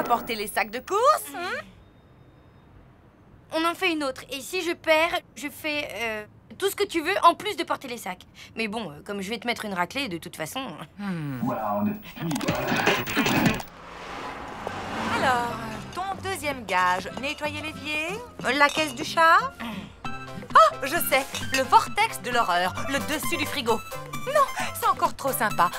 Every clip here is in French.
porter les sacs de course. On en fait une autre. Et si je perds, je fais tout ce que tu veux en plus de porter les sacs. Mais bon, comme je vais te mettre une raclée, de toute façon... Alors, ton deuxième gage, nettoyer l'évier, la caisse du chat. Oh, je sais, le vortex de l'horreur, le dessus du frigo. Non, c'est encore trop sympa.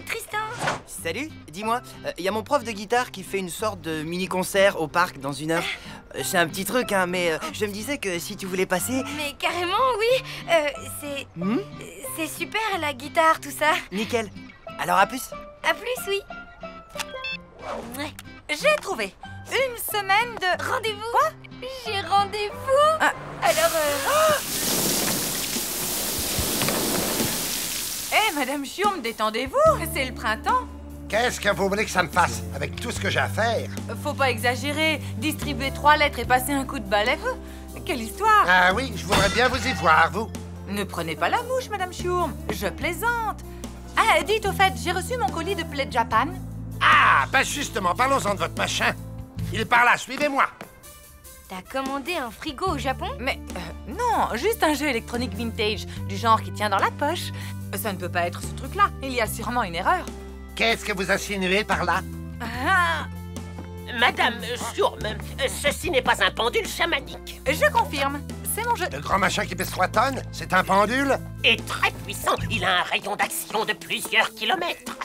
Tristan! Salut, dis-moi, y a mon prof de guitare qui fait une sorte de mini-concert au parc dans 1 heure. C'est un petit truc, hein, mais je me disais que si tu voulais passer... Mais carrément, oui. C'est super, la guitare, tout ça. Nickel. Alors à plus. À plus, oui. Ouais. J'ai trouvé une semaine de... Rendez-vous? Quoi? J'ai rendez-vous. Alors, Eh, Madame Chiourme, détendez-vous, c'est le printemps. Qu'est-ce que vous voulez que ça me fasse avec tout ce que j'ai à faire? Faut pas exagérer, distribuer 3 lettres et passer un coup de balai. Quelle histoire! Ah oui, je voudrais bien vous y voir, vous. Ne prenez pas la mouche, Madame Chiourme, je plaisante. Ah, dites au fait, j'ai reçu mon colis de Play Japan. Ah, ben justement, parlons-en de votre machin. Il est par là, suivez-moi. t'as commandé un frigo au Japon? Mais non, juste un jeu électronique vintage, du genre qui tient dans la poche. Ça ne peut pas être ce truc-là, il y a sûrement une erreur. Qu'est-ce que vous insinuez par là? Ah, Madame Chiourme, ceci n'est pas un pendule chamanique. je confirme, c'est mon jeu. Le grand machin qui pèse 3 tonnes, c'est un pendule? Et très puissant, il a un rayon d'action de plusieurs kilomètres.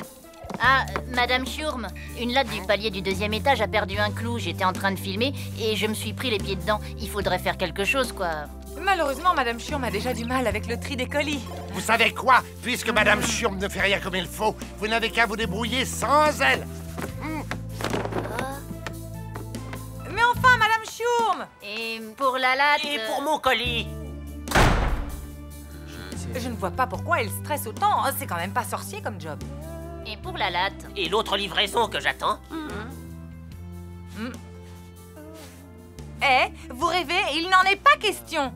Ah, Madame Chiourme, une latte du palier du 2e étage a perdu un clou. J'étais en train de filmer et je me suis pris les pieds dedans. Il faudrait faire quelque chose, quoi. Malheureusement, Madame Chiourme a déjà du mal avec le tri des colis. Vous savez quoi? Puisque Madame Chiourme ne fait rien comme il faut, vous n'avez qu'à vous débrouiller sans elle. Mais enfin, Madame Chiourme! Et pour la latte... Et pour mon colis? Je ne vois pas pourquoi elle stresse autant. C'est quand même pas sorcier comme job. Et pour la latte... Et l'autre livraison que j'attends? Eh, vous rêvez, il n'en est pas question.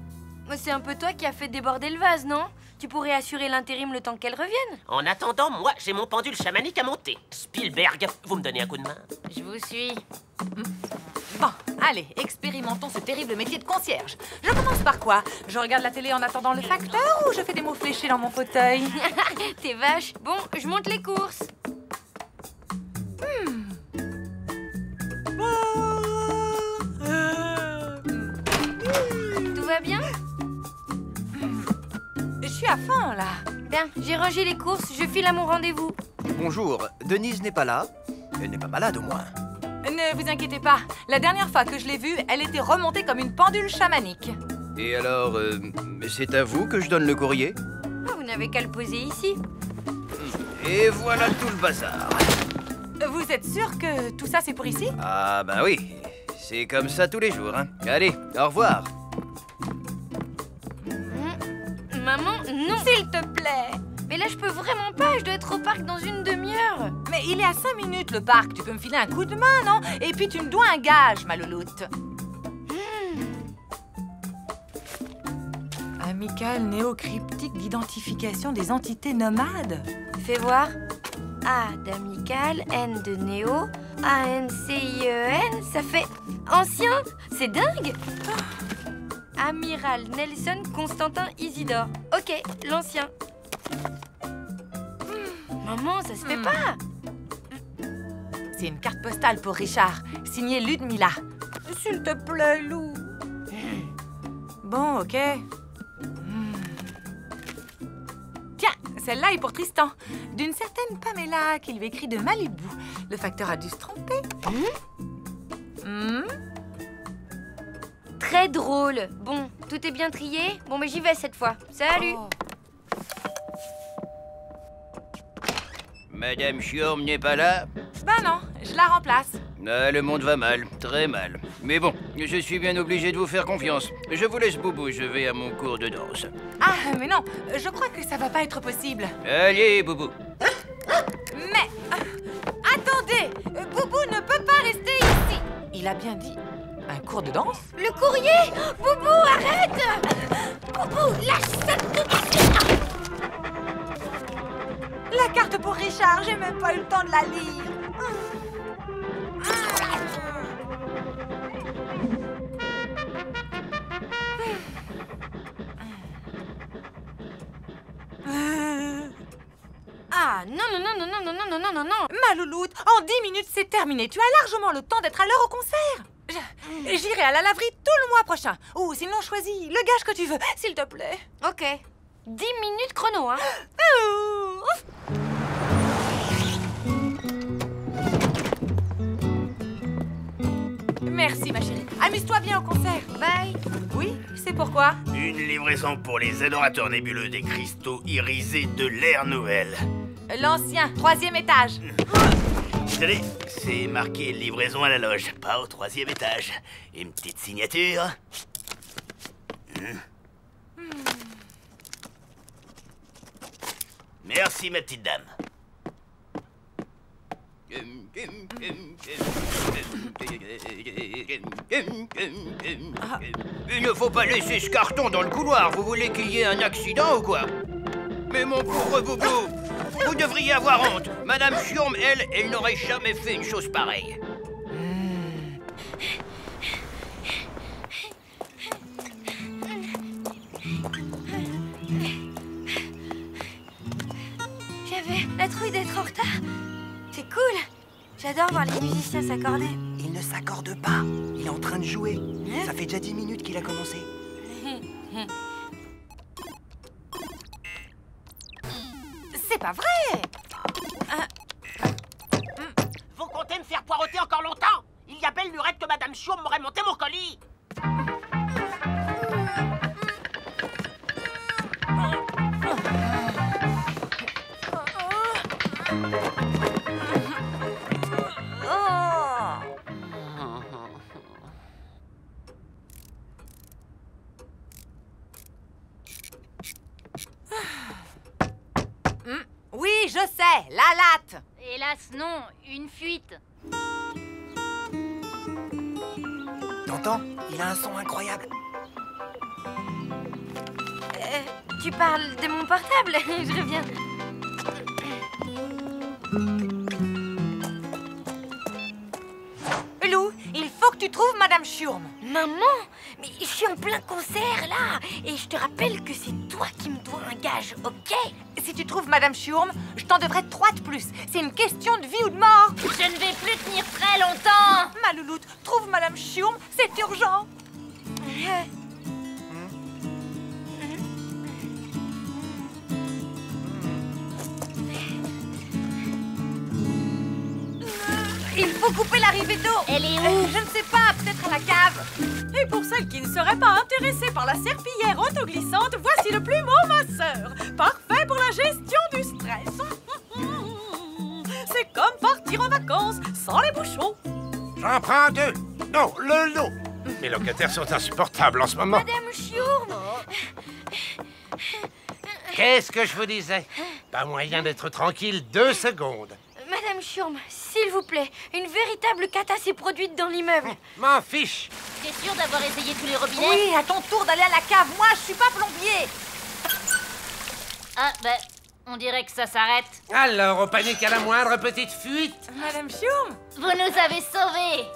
C'est un peu toi qui as fait déborder le vase, non? Tu pourrais assurer l'intérim le temps qu'elle revienne. En attendant, moi, j'ai mon pendule chamanique à monter. Spielberg, vous me donnez un coup de main? Je vous suis. Bon, allez, expérimentons ce terrible métier de concierge. Je commence par quoi? Je regarde la télé en attendant le facteur ou je fais des mots fléchés dans mon fauteuil? T'es vache. Bon, je monte les courses. Tout va bien? Je suis à fond, là. Bien, j'ai rangé les courses, je file à mon rendez-vous. Bonjour, Denise n'est pas là. Elle n'est pas malade au moins. Ne vous inquiétez pas. La dernière fois que je l'ai vue, elle était remontée comme une pendule chamanique. Et alors, c'est à vous que je donne le courrier? Ah, vous n'avez qu'à le poser ici. Et voilà tout le bazar. Vous êtes sûr que tout ça, c'est pour ici? Ah bah oui, c'est comme ça tous les jours, hein. Allez, au revoir. Maman, non. S'il te plaît. Mais là, je peux vraiment pas, je dois être au parc dans une demi-heure. Mais il est à 5 minutes, le parc. Tu peux me filer un coup de main, non? Et puis tu me dois un gage, ma louloute. Amical néocryptique d'identification des entités nomades. Fais voir. A d'amical, N de néo, A-N-C-I-E-N, ça fait ancien. C'est dingue. Amiral Nelson Constantin Isidore. Ok, l'ancien. Maman, ça se fait pas. C'est une carte postale pour Richard, signée Ludmilla. S'il te plaît, Lou. Bon, ok. Tiens, celle-là est pour Tristan. D'une certaine Pamela qui lui écrit de Malibu. Le facteur a dû se tromper. Très drôle. Bon, tout est bien trié. Bon, mais j'y vais cette fois. Salut. Oh. Madame Chiourme n'est pas là? Ben non, je la remplace. Ah, le monde va mal, très mal. Mais bon, je suis bien obligé de vous faire confiance. Je vous laisse, Boubou, je vais à mon cours de danse. Ah, mais non, je crois que ça va pas être possible. Allez, Boubou. Mais... attendez, Boubou ne peut pas rester ici. Il a bien dit un cours de danse? Le courrier. Boubou, arrête. Boubou, lâche ça tout de suite. La carte pour Richard, j'ai même pas eu le temps de la lire. Ah, non, non, non, non, non, non, non, non, non, non. Ma louloute, en 10 minutes, c'est terminé. Tu as largement le temps d'être à l'heure au concert. J'irai à la laverie tout le mois prochain. Ou sinon, choisis le gage que tu veux, s'il te plaît. Ok. 10 minutes chrono, hein. Merci, ma chérie. Amuse-toi bien au concert. Bye. Oui, c'est pourquoi? Une livraison pour les adorateurs nébuleux des cristaux irisés de l'ère nouvelle. L'ancien, 3e étage. Désolé, c'est marqué livraison à la loge, pas au 3e étage. Une petite signature. Merci, ma petite dame. Il ne faut pas laisser ce carton dans le couloir. Vous voulez qu'il y ait un accident ou quoi? Mais mon pauvre Boubou, vous devriez avoir honte. Madame Schurm, elle n'aurait jamais fait une chose pareille. J'avais la trouille d'être en retard. C'est cool. J'adore voir les musiciens s'accorder. Il ne s'accorde pas. Il est en train de jouer. Ça fait déjà 10 minutes qu'il a commencé. C'est pas vrai. Vous comptez me faire poireauter encore longtemps? Il y a belle lurette que Madame Schurm m'aurait monté mon colis. Oui, je sais, la latte. Hélas, non, une fuite. T'entends? Il a un son incroyable. Tu parles de mon portable. Je reviens. Lou, il faut que tu trouves Madame Schurm. Maman, mais je suis en plein concert, là. Et je te rappelle que c'est toi qui me dois un gage, ok? Si tu trouves Madame Schurm, je t'en devrais 3 de plus. C'est une question de vie ou de mort. Je ne vais plus tenir très longtemps. Ma louloute, trouve Madame Schurm, c'est urgent. Il faut couper l'arrivée d'eau. Elle est où? Je ne sais pas, peut-être à la cave. Et pour celles qui ne seraient pas intéressées par la serpillière autoglissante, voici le plumeau, ma sœur. Parfait pour la gestion du stress. C'est comme partir en vacances sans les bouchons. J'en prends 2. Non, le lot. Mes locataires sont insupportables en ce moment. Madame Schurm. Qu'est-ce que je vous disais? Pas moyen d'être tranquille 2 secondes. Madame Schurm, s'il vous plaît, une véritable cata s'est produite dans l'immeuble. M'en fiche. T'es sûr d'avoir essayé tous les robinets? Oui, à ton tour d'aller à la cave. Moi, je suis pas plombier. Ah, ben, on dirait que ça s'arrête. Alors, on panique à la moindre petite fuite. Madame Schurm, Vous nous avez sauvés.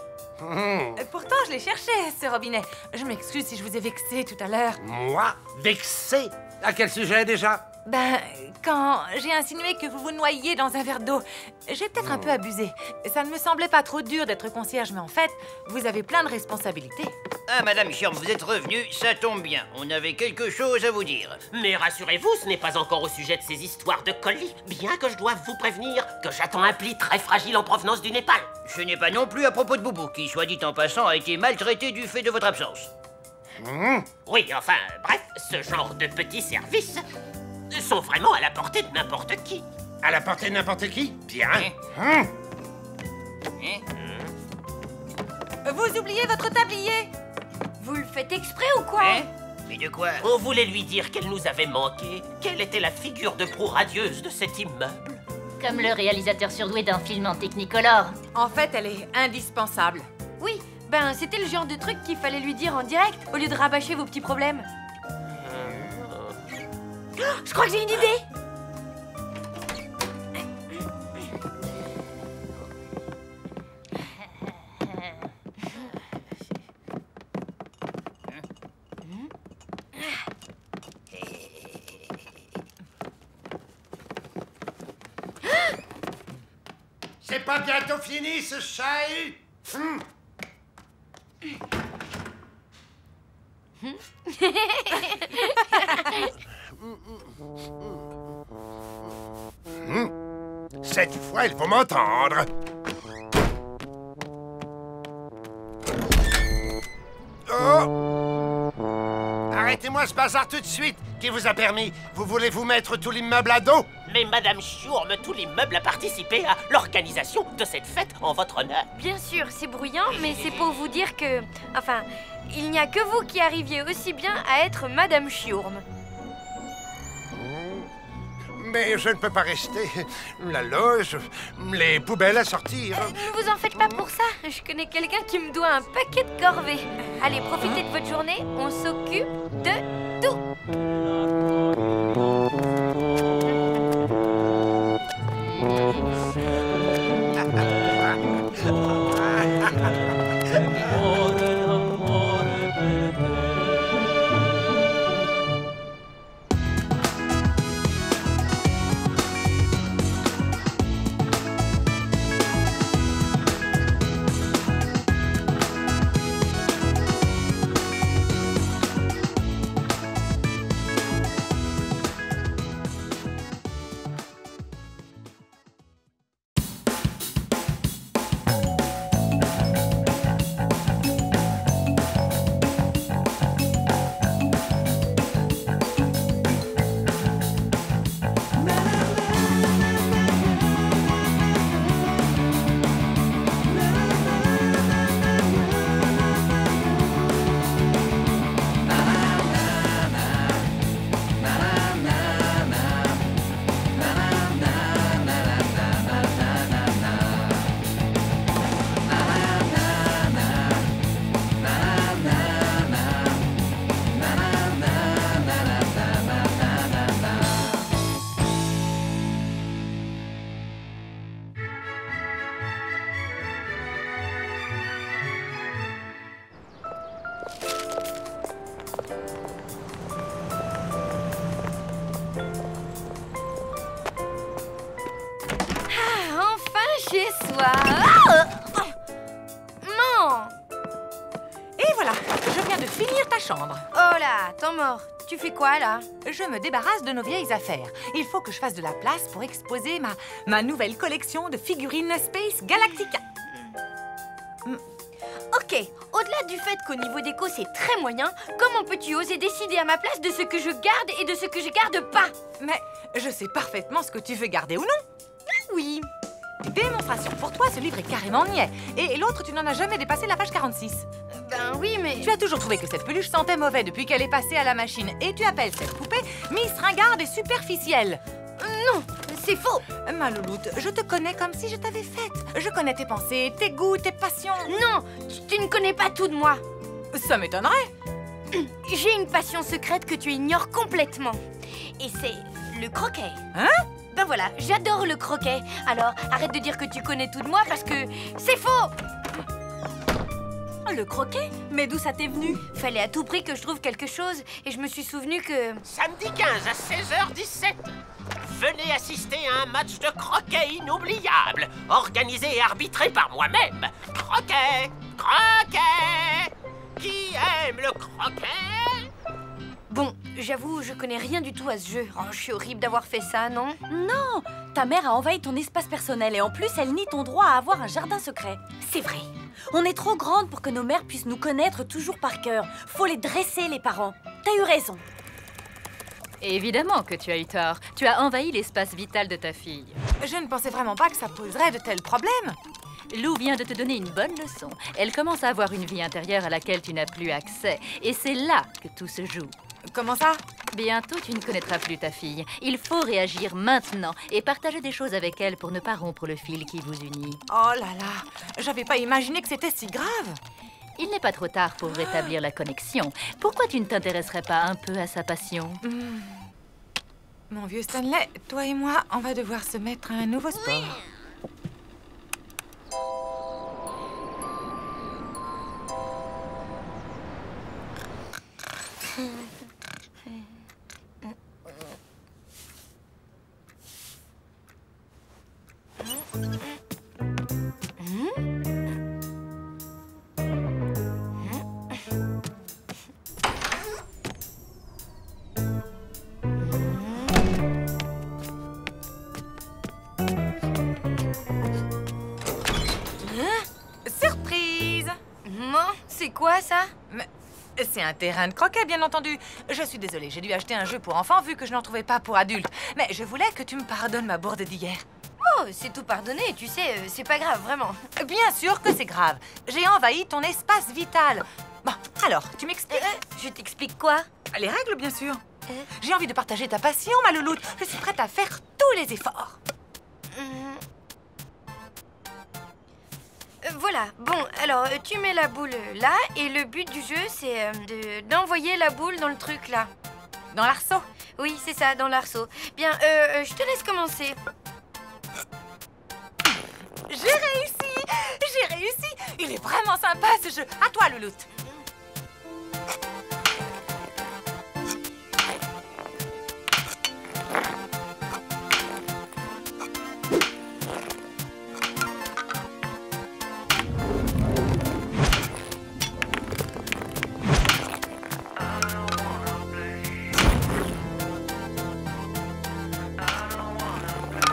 pourtant, je l'ai cherché, ce robinet. Je m'excuse si je vous ai vexé tout à l'heure. Moi, vexé. À quel sujet déjà? Ben, quand j'ai insinué que vous vous noyiez dans un verre d'eau, j'ai peut-être un peu abusé. Ça ne me semblait pas trop dur d'être concierge, mais en fait, vous avez plein de responsabilités. Ah, Madame Schurm, vous êtes revenue, ça tombe bien. On avait quelque chose à vous dire. Mais rassurez-vous, ce n'est pas encore au sujet de ces histoires de colis. Bien que je doive vous prévenir que j'attends un pli très fragile en provenance du Népal. Ce n'est pas non plus à propos de Boubou, qui, soit dit en passant, a été maltraité du fait de votre absence. Oui, enfin, bref, ce genre de petits services sont vraiment à la portée de n'importe qui. À la portée de n'importe qui? Bien. Vous oubliez votre tablier. Vous le faites exprès ou quoi? Mais de quoi? On voulait lui dire qu'elle nous avait manqué, qu'elle était la figure de proue radieuse de cet immeuble. Comme le réalisateur surdoué d'un film en Technicolor. En fait, elle est indispensable. Oui, ben c'était le genre de truc qu'il fallait lui dire en direct, au lieu de rabâcher vos petits problèmes. Oh, je crois que j'ai une idée. pas bientôt fini, ce chahut? Cette fois, il faut m'entendre. Oh! Arrêtez-moi ce bazar tout de suite. Qui vous a permis? Vous voulez vous mettre tout l'immeuble à dos? Mais Madame Chiourme, tout l'immeuble a participé à l'organisation de cette fête en votre honneur. Bien sûr, c'est bruyant, mais c'est pour vous dire que... Enfin, il n'y a que vous qui arriviez aussi bien à être Madame Chiourme. Mais je ne peux pas rester. La loge, les poubelles à sortir. Ne vous en faites pas pour ça. Je connais quelqu'un qui me doit un paquet de corvées. Allez, profitez de votre journée. On s'occupe de tout. Chez soi. Non. Et voilà, je viens de finir ta chambre. Oh là, temps mort. Tu fais quoi là? Je me débarrasse de nos vieilles affaires. Il faut que je fasse de la place pour exposer ma nouvelle collection de figurines Space Galactica. Ok, au-delà du fait qu'au niveau déco c'est très moyen, comment peux-tu oser décider à ma place de ce que je garde et de ce que je garde pas? Mais je sais parfaitement ce que tu veux garder ou non. Oui. Démonstration. Pour toi, ce livre est carrément niais. Et l'autre, tu n'en as jamais dépassé la page 46. Ben oui, mais... Tu as toujours trouvé que cette peluche sentait mauvais depuis qu'elle est passée à la machine. Et tu appelles cette poupée Miss Ringarde et superficielle. Non, c'est faux. Ma louloute, je te connais comme si je t'avais faite. Je connais tes pensées, tes goûts, tes passions. Non, tu ne connais pas tout de moi. Ça m'étonnerait. J'ai une passion secrète que tu ignores complètement. Et c'est le croquet. Hein? Ben voilà, j'adore le croquet. Alors, arrête de dire que tu connais tout de moi parce que c'est faux. Le croquet? Mais d'où ça t'est venu? Fallait à tout prix que je trouve quelque chose et je me suis souvenu que... Samedi 15 à 16h17. Venez assister à un match de croquet inoubliable, organisé et arbitré par moi-même. Croquet! Croquet! Qui aime le croquet? Bon, j'avoue, je connais rien du tout à ce jeu. Oh, je suis horrible d'avoir fait ça, non? Non! Ta mère a envahi ton espace personnel et en plus, elle nie ton droit à avoir un jardin secret. C'est vrai. On est trop grandes pour que nos mères puissent nous connaître toujours par cœur. Faut les dresser, les parents. T'as eu raison. Évidemment que tu as eu tort. Tu as envahi l'espace vital de ta fille. Je ne pensais vraiment pas que ça poserait de tels problèmes. Lou vient de te donner une bonne leçon. Elle commence à avoir une vie intérieure à laquelle tu n'as plus accès. Et c'est là que tout se joue. Comment ça? Bientôt, tu ne connaîtras plus ta fille. Il faut réagir maintenant et partager des choses avec elle pour ne pas rompre le fil qui vous unit. Oh là là, j'avais pas imaginé que c'était si grave. Il n'est pas trop tard pour rétablir la connexion. Pourquoi tu ne t'intéresserais pas un peu à sa passion? Mon vieux Stanley, toi et moi, on va devoir se mettre à un nouveau sport. C'est quoi ça? Mais c'est un terrain de croquet, bien entendu. Je suis désolée, j'ai dû acheter un jeu pour enfants vu que je n'en trouvais pas pour adultes. Mais je voulais que tu me pardonnes ma bourde d'hier. Oh, c'est tout pardonné, tu sais, c'est pas grave, vraiment. Bien sûr que c'est grave. J'ai envahi ton espace vital. Bon, alors, tu m'expliques? Je t'explique quoi? Les règles, bien sûr. J'ai envie de partager ta passion, ma louloute. Je suis prête à faire tous les efforts. Voilà, bon, alors tu mets la boule là, et le but du jeu, c'est d'envoyer la boule dans le truc là. Dans l'arceau? Oui, c'est ça, dans l'arceau. Bien, je te laisse commencer. J'ai réussi! J'ai réussi! Il est vraiment sympa ce jeu. À toi, louloute.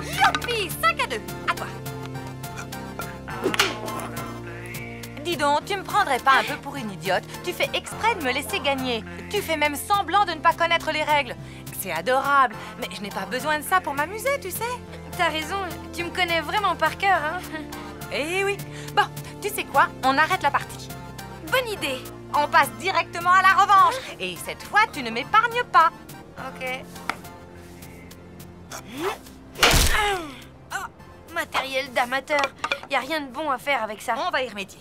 Youpi! 5-2. À toi. Dis donc, tu me prendrais pas un peu pour une idiote? Tu fais exprès de me laisser gagner. Tu fais même semblant de ne pas connaître les règles. C'est adorable, mais je n'ai pas besoin de ça pour m'amuser, tu sais. T'as raison, tu me connais vraiment par cœur, hein. Eh oui. Bon, tu sais quoi? On arrête la partie. Bonne idée. On passe directement à la revanche. Et cette fois, tu ne m'épargnes pas. Ok. Oh, matériel d'amateur. Y a rien de bon à faire avec ça. On va y remédier.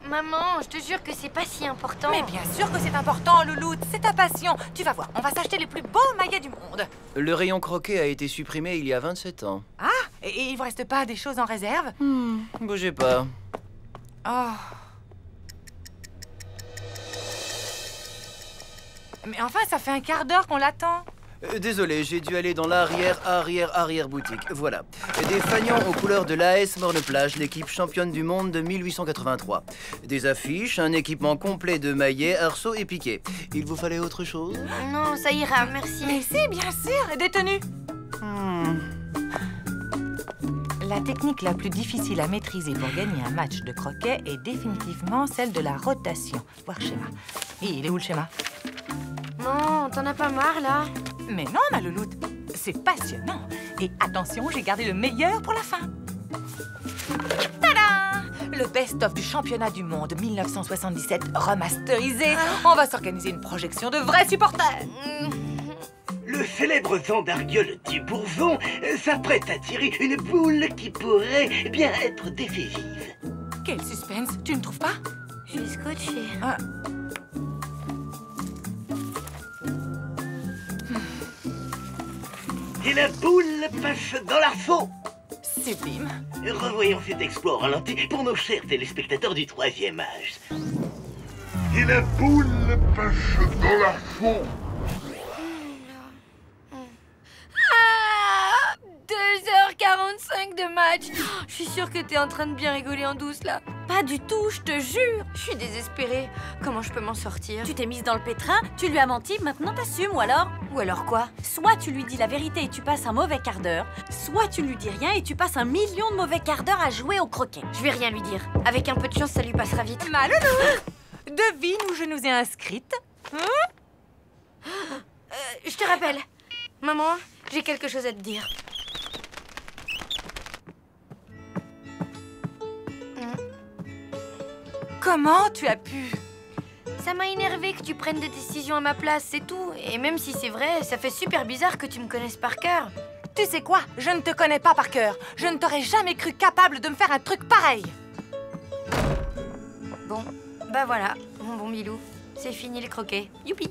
Maman, je te jure que c'est pas si important. Mais bien sûr que c'est important, louloute. C'est ta passion. Tu vas voir, on va s'acheter les plus beaux maillets du monde. Le rayon croquet a été supprimé il y a 27 ans. Ah, et il vous reste pas des choses en réserve? Bougez pas. Oh. Mais enfin, ça fait un quart d'heure qu'on l'attend. Désolé, j'ai dû aller dans l'arrière boutique. Voilà. Des fanions aux couleurs de l'AS Morne-Plage, l'équipe championne du monde de 1883. Des affiches, un équipement complet de maillets, arceaux et piquets. Il vous fallait autre chose? Non, ça ira, merci. Mais si, bien sûr, des tenues. La technique la plus difficile à maîtriser pour gagner un match de croquet est définitivement celle de la rotation. Voir schéma. Et il est où le schéma? Non, t'en as pas marre, là? Mais non, ma louloute, c'est passionnant. Et attention, j'ai gardé le meilleur pour la fin. Tada! Le best-of du championnat du monde 1977 remasterisé. On va s'organiser une projection de vrais supporters. Le célèbre Zandargueule du Bourbon s'apprête à tirer une boule qui pourrait bien être décisive. Quel suspense, tu ne trouves pas? Je suis scotchée. Et la boule passe dans l'arceau. Sublime. Revoyons cet exploit au ralenti pour nos chers téléspectateurs du 3e âge. Et la boule passe dans l'arceau. 2h45 de match. Je suis sûre que t'es en train de bien rigoler en douce, là. Pas du tout, je te jure. Je suis désespérée. Comment je peux m'en sortir? Tu t'es mise dans le pétrin, tu lui as menti, maintenant t'assumes, ou alors? Ou alors quoi? Soit tu lui dis la vérité et tu passes un mauvais quart d'heure, soit tu lui dis rien et tu passes 1 million de mauvais quarts d'heure à jouer au croquet. Je vais rien lui dire. Avec un peu de chance, ça lui passera vite. Ma louloute, devine où je nous ai inscrites. Je te rappelle. Maman, j'ai quelque chose à te dire. Comment tu as pu? Ça m'a énervé que tu prennes des décisions à ma place, c'est tout. Et même si c'est vrai, ça fait super bizarre que tu me connaisses par cœur. Tu sais quoi? Je ne te connais pas par cœur. Je ne t'aurais jamais cru capable de me faire un truc pareil. Bon, bah voilà, mon bon Milou. C'est fini les croquets. Youpi.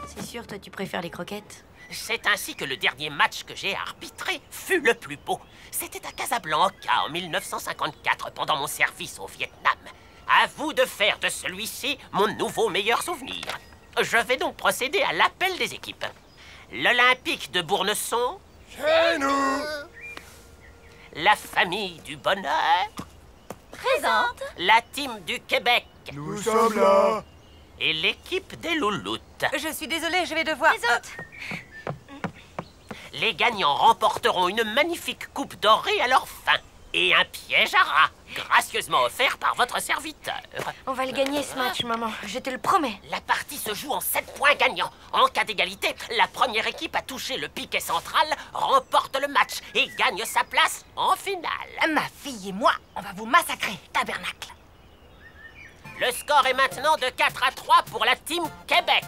C'est sûr, toi, tu préfères les croquettes? C'est ainsi que le dernier match que j'ai arbitré fut le plus beau. C'était à Casablanca en 1954 pendant mon service au Vietnam. À vous de faire de celui-ci mon nouveau meilleur souvenir. Je vais donc procéder à l'appel des équipes. L'Olympique de Bournesson. Chez nous. La famille du bonheur. Présente. La team du Québec. Nous sommes là. Et l'équipe des louloutes. Je suis désolée, je vais devoir... Présente. Les gagnants remporteront une magnifique coupe dorée à leur fin. et un piège à rat, gracieusement offert par votre serviteur. On va le gagner ce match, maman. Je te le promets. La partie se joue en 7 points gagnants. En cas d'égalité, la première équipe à toucher le piquet central remporte le match et gagne sa place en finale. Ma fille et moi, on va vous massacrer, tabernacle. Le score est maintenant de 4-3 pour la team Québec.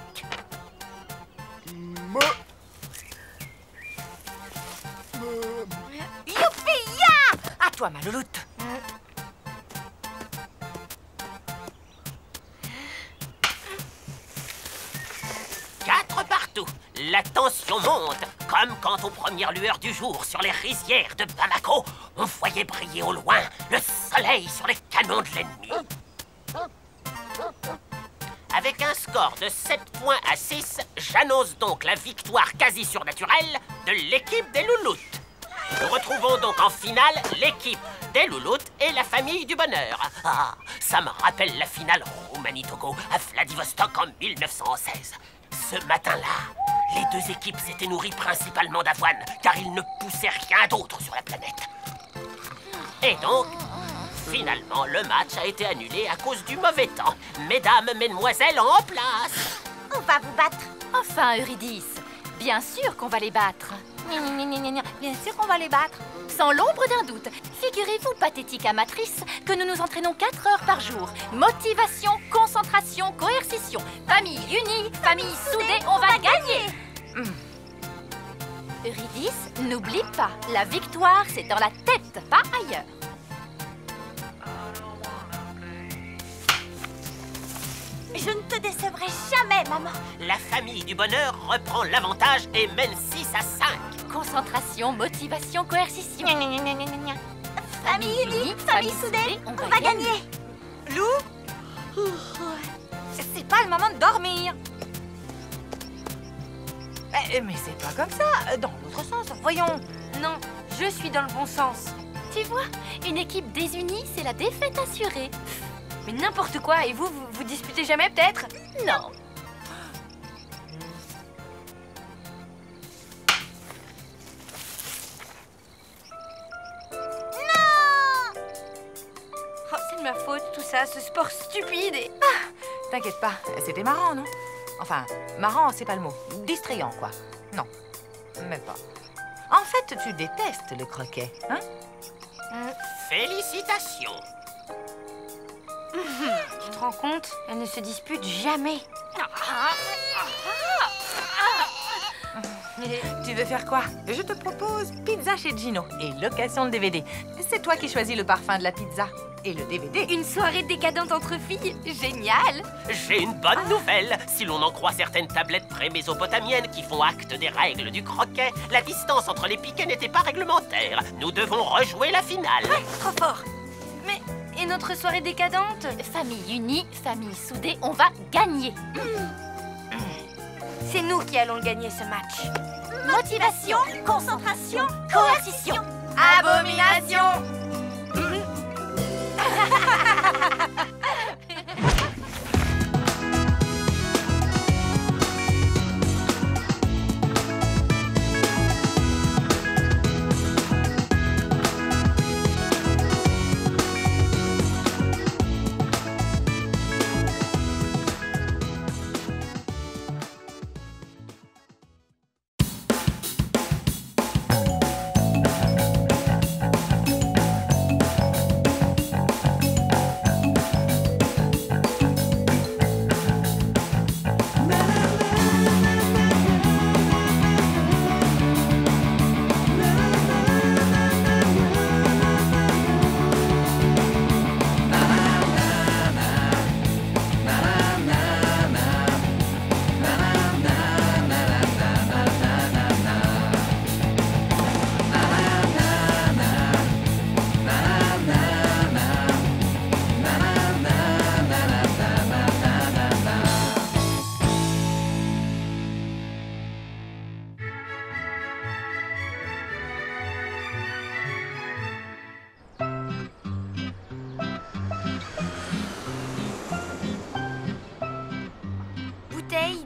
Youpi-ya! À toi, ma louloute. Quatre partout. La tension monte, comme quand aux premières lueurs du jour sur les rizières de Bamako, on voyait briller au loin le soleil sur les canons de l'ennemi. Avec un score de 7 points à 6, j'annonce donc la victoire quasi surnaturelle de l'équipe des Louloutes. Nous retrouvons donc en finale l'équipe des Louloutes et la famille du bonheur. Ah, ça me rappelle la finale Roumanie-Togo à Vladivostok en 1916. Ce matin-là, les deux équipes s'étaient nourries principalement d'avoine, car il ne poussait rien d'autre sur la planète. Et donc, finalement, le match a été annulé à cause du mauvais temps. Mesdames, mesdemoiselles, en place! On va vous battre. Enfin, Eurydice, bien sûr qu'on va les battre. Bien sûr qu'on va les battre. Sans l'ombre d'un doute, figurez-vous, pathétique amatrice, que nous nous entraînons 4 heures par jour. Motivation, concentration, coercition. Famille unie, famille soudée, on va gagner. Eurydice, n'oublie pas, la victoire, c'est dans la tête, pas ailleurs. Je ne te décevrai jamais, maman. La famille du bonheur reprend l'avantage et mène 6 à 5. Concentration, motivation, coercition. Famille unie, famille soudée, on va gagner. Lou, c'est pas le moment de dormir. Mais c'est pas comme ça, dans l'autre sens, voyons. Non, je suis dans le bon sens. Tu vois, une équipe désunie, c'est la défaite assurée. Mais n'importe quoi, et vous disputez jamais peut-être? Non. Oh, c'est de ma faute tout ça, ce sport stupide et... T'inquiète pas, c'était marrant, non? Enfin, marrant, c'est pas le mot. Distrayant, quoi. Non, même pas. En fait, tu détestes le croquet, hein? Félicitations! Tu te rends compte? Elles ne se disputent jamais. Tu veux faire quoi? Je te propose pizza chez Gino et location de DVD. C'est toi qui choisis le parfum de la pizza et le DVD. Une soirée décadente entre filles? Génial! J'ai une bonne nouvelle. Si l'on en croit certaines tablettes pré-mésopotamiennes qui font acte des règles du croquet, la distance entre les piquets n'était pas réglementaire. Nous devons rejouer la finale. Ouais, trop fort! Mais... et notre soirée décadente? Famille unie, famille soudée, on va gagner. C'est nous qui allons gagner ce match. Motivation, concentration, coercition. Abomination.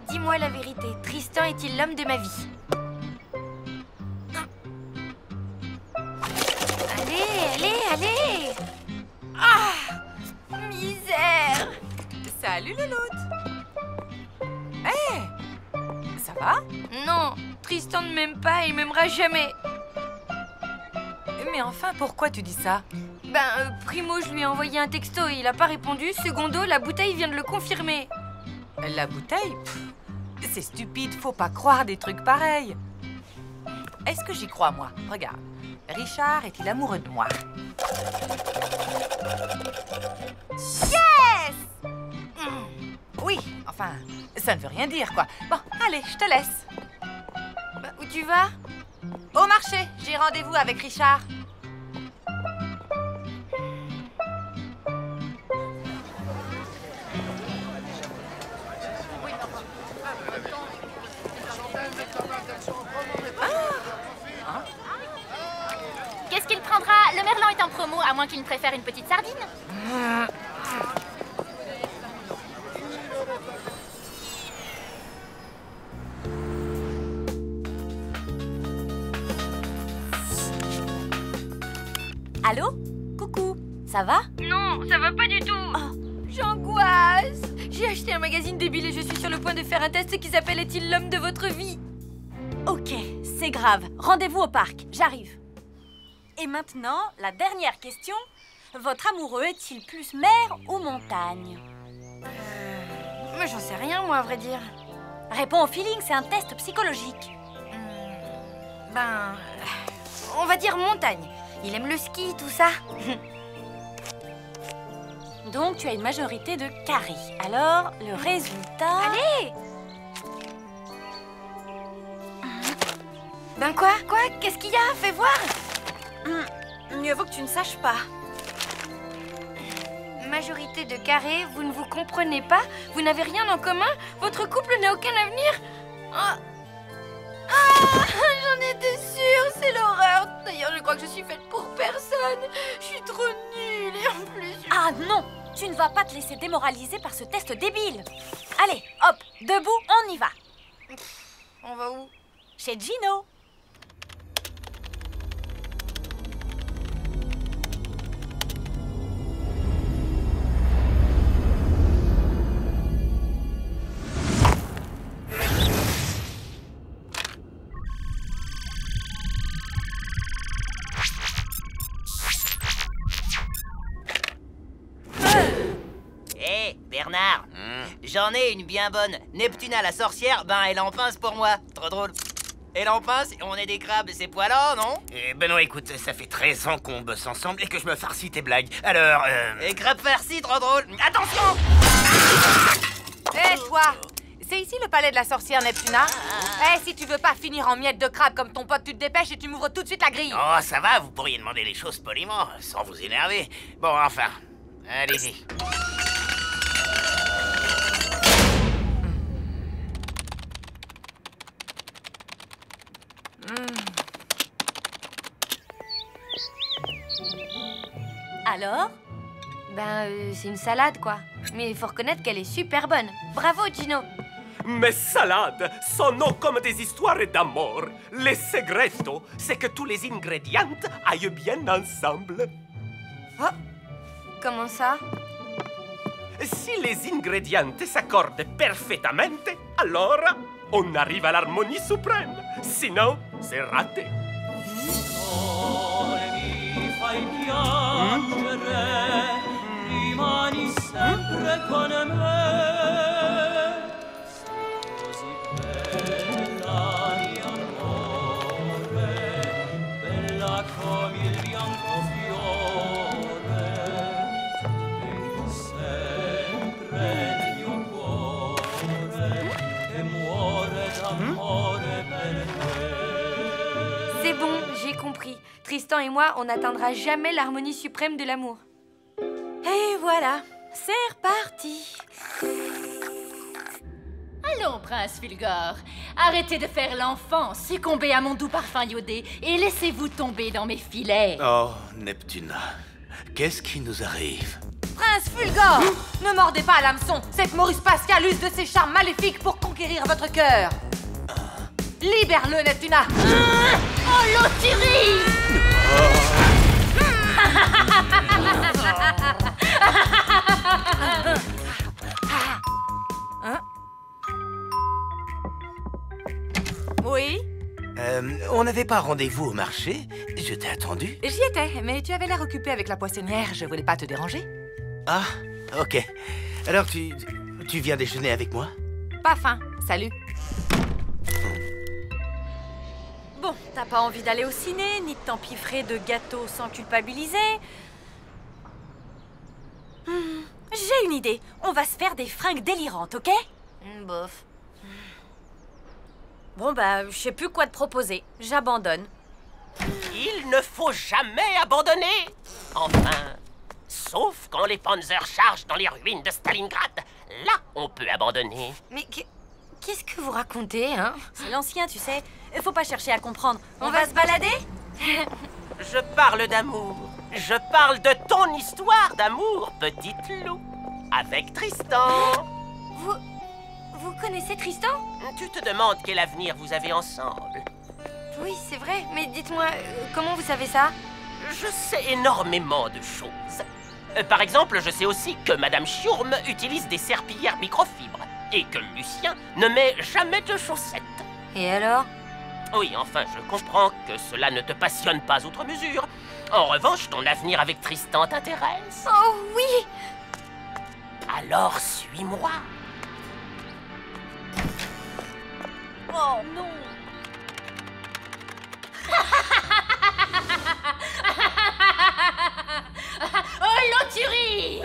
Dis-moi la vérité, Tristan est-il l'homme de ma vie? Allez, allez, Salut, Louloute. Hé, ça va? Non, Tristan ne m'aime pas et il m'aimera jamais. Mais enfin, pourquoi tu dis ça? Primo, je lui ai envoyé un texto et il a pas répondu. Secondo, la bouteille vient de le confirmer. La bouteille? Pff, c'est stupide, faut pas croire des trucs pareils. Est-ce que j'y crois, moi? Regarde, Richard est-il amoureux de moi? Yes! Oui, enfin, ça ne veut rien dire, quoi. Bon, allez, je te laisse. Où tu vas? Au marché, j'ai rendez-vous avec Richard. Qu'est-ce qu'il prendra? Le merlan est en promo, à moins qu'il ne préfère une petite sardine. Allô? Coucou, ça va? Non, ça va pas du tout. J'angoisse. J'ai acheté un magazine débile et je suis sur le point de faire un test qui s'appelle Est-il l'homme de votre vie? Ok, c'est grave. Rendez-vous au parc, j'arrive. Et maintenant, la dernière question. Votre amoureux est-il plus mer ou montagne? Mais j'en sais rien, moi, à vrai dire. Réponds au feeling, c'est un test psychologique. On va dire montagne. Il aime le ski, tout ça. Donc, tu as une majorité de carré. Alors, le résultat... Allez! Quoi? Qu'est-ce qu'il y a? Fais voir! Mieux vaut que tu ne saches pas. Majorité de carré, vous ne vous comprenez pas? Vous n'avez rien en commun? Votre couple n'a aucun avenir? J'en étais sûre, c'est l'horreur. D'ailleurs, je crois que je suis faite pour personne. Je suis trop nulle et en plus... Ah non! Tu ne vas pas te laisser démoraliser par ce test débile. Allez, hop, debout, on y va. On va où? Chez Gino. Bernard, j'en ai une bien bonne. Neptuna la sorcière, elle en pince pour moi. Trop drôle. Elle en pince et on est des crabes, c'est poilant, non? Non, écoute, ça fait 13 ans qu'on bosse ensemble et que je me farcis tes blagues. Alors, Et crabes farcis, trop drôle. Attention! Hé, toi! C'est ici le palais de la sorcière Neptuna? Si tu veux pas finir en miettes de crabe comme ton pote, tu te dépêches et tu m'ouvres tout de suite la grille. Oh, ça va, vous pourriez demander les choses poliment, sans vous énerver. Bon, enfin, allez-y. Alors? C'est une salade, quoi. Mais il faut reconnaître qu'elle est super bonne. Bravo, Gino. Mes salades sont comme des histoires d'amour. Le segreto, c'est que tous les ingrédients aillent bien ensemble. Comment ça? Si les ingrédients s'accordent parfaitement, alors on arrive à l'harmonie suprême. Sinon, c'est raté. Rimani sempre con me, così bella mio amore, bella come il bianco fiore, e sempre nel mio cuore, e muore d'amore per te. C'est bon, j'ai compris. Tristan et moi, on n'atteindra jamais l'harmonie suprême de l'amour. Et voilà, c'est reparti. Allons, prince Fulgore, arrêtez de faire l'enfant, succombez à mon doux parfum iodé et laissez-vous tomber dans mes filets. Oh, Neptuna, qu'est-ce qui nous arrive? Prince Fulgore, ne mordez pas à l'hameçon. Cette Maurice Pascal use de ses charmes maléfiques pour conquérir votre cœur. Libère-le, Neptuna. Oh, l'auturie! Oui? On n'avait pas rendez-vous au marché? Je t'ai attendu. J'y étais, mais tu avais l'air occupé avec la poissonnière. Je voulais pas te déranger. Ah, ok. Alors tu viens déjeuner avec moi? Pas faim. Salut. Bon, t'as pas envie d'aller au ciné, ni de t'empiffrer de gâteaux sans culpabiliser. J'ai une idée. On va se faire des fringues délirantes, ok? Bof. Bon, bah, je sais plus quoi te proposer. J'abandonne. Il ne faut jamais abandonner. Enfin, sauf quand les Panzers chargent dans les ruines de Stalingrad. Là, on peut abandonner. Mais qu'est-ce que vous racontez, hein? C'est l'ancien, tu sais. Faut pas chercher à comprendre. On va se balader? Je parle d'amour. Je parle de ton histoire d'amour, petite loup. Avec Tristan. Vous connaissez Tristan? Tu te demandes quel avenir vous avez ensemble. Oui, c'est vrai. Mais dites-moi, comment vous savez ça? Je sais énormément de choses. Par exemple, je sais aussi que Madame Schurm utilise des serpillières microfibres et que Lucien ne met jamais de chaussettes. Et alors? Oui, enfin, je comprends que cela ne te passionne pas outre mesure. En revanche, ton avenir avec Tristan t'intéresse. Oh oui! Alors, suis-moi. Oh non! Oh, l'enturie!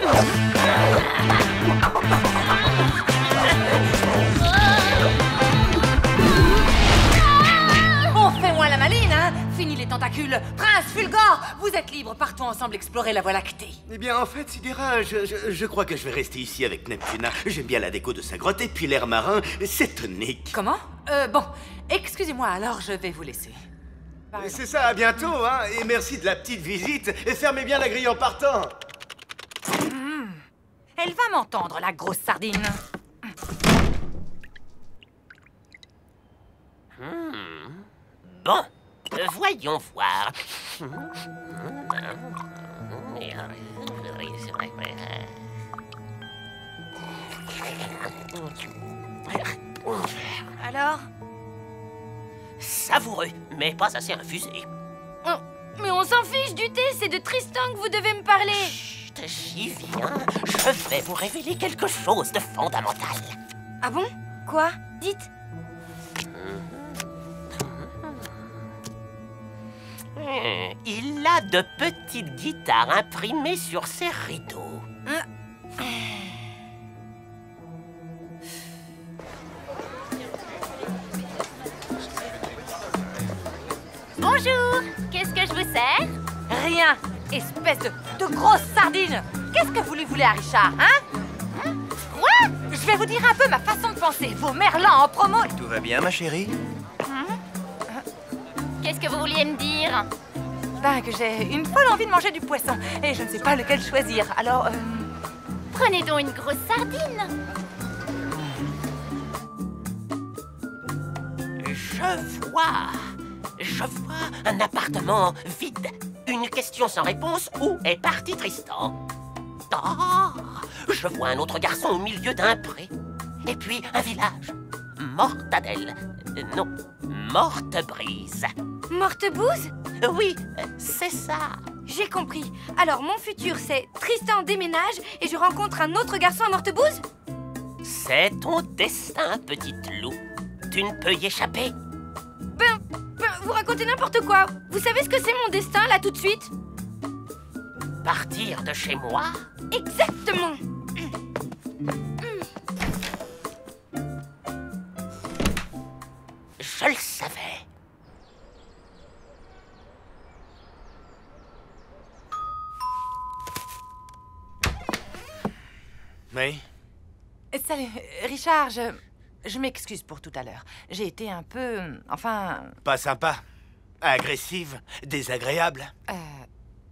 On fait moins la maline, hein? Fini les tentacules. Prince Fulgore, vous êtes libre. Partons ensemble explorer la Voie lactée. Eh bien, en fait, Sidera, je crois que je vais rester ici avec Neptuna. J'aime bien la déco de sa grotte et puis l'air marin, c'est tonique. Comment? Bon, excusez-moi, alors je vais vous laisser. C'est ça, à bientôt, hein. Et merci de la petite visite. Et fermez bien la grille en partant. Elle va m'entendre, la grosse sardine. Bon, voyons voir. Alors? Savoureux, mais pas assez infusé. Mais on s'en fiche du thé, c'est de Tristan que vous devez me parler. Chut, j'y viens. Je vais vous révéler quelque chose de fondamental. Ah bon? Quoi? Dites. Il a de petites guitares imprimées sur ses rideaux. Bonjour, qu'est-ce que je vous sers? Rien, espèce de grosse sardine. Qu'est-ce que vous lui voulez à Richard, hein? Quoi? Je vais vous dire un peu ma façon de penser. Vos merlans en promo... Tout va bien, ma chérie? Qu'est-ce que vous vouliez me dire? Ben, que j'ai une folle envie de manger du poisson. Et je ne sais pas lequel choisir. Alors, Prenez donc une grosse sardine. Je vois un appartement vide. Une question sans réponse. Où est parti Tristan? Ah, je vois un autre garçon au milieu d'un pré. Et puis un village. Mortadelle. Non, Mortebrise. Mortebouse? Oui, c'est ça. J'ai compris. Alors, mon futur, c'est Tristan déménage et je rencontre un autre garçon à Mortebouse? C'est ton destin, petite loup. Tu ne peux y échapper. Vous racontez n'importe quoi. Vous savez ce que c'est mon destin, là, tout de suite? Partir de chez moi? Exactement. Je le savais. Oui? Salut, Richard, je m'excuse pour tout à l'heure. J'ai été un peu... enfin... Pas sympa. Agressive. Désagréable.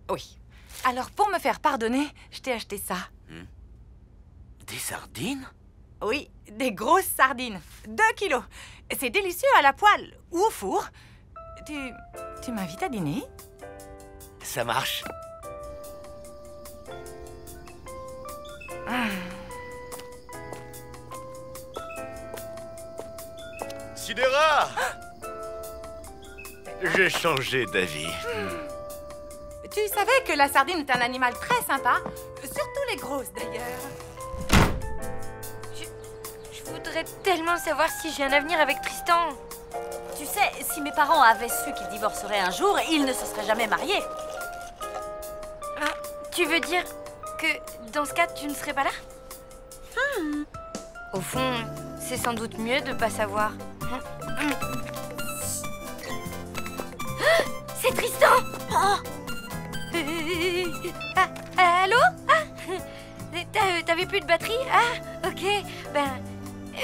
Oui. Alors, pour me faire pardonner, je t'ai acheté ça. Des sardines? Oui, des grosses sardines. 2 kilos. C'est délicieux à la poêle ou au four. Tu m'invites à dîner? Ça marche. Sidera! j'ai changé d'avis. Tu savais que la sardine est un animal très sympa? Surtout les grosses, d'ailleurs. Je voudrais tellement savoir si j'ai un avenir avec Tristan. Tu sais, si mes parents avaient su qu'ils divorceraient un jour, ils ne se seraient jamais mariés. Ah, tu veux dire que dans ce cas, tu ne serais pas là? Au fond, c'est sans doute mieux de pas savoir. C'est Tristan! Allô? T'avais plus de batterie? Ah, ok. Ben,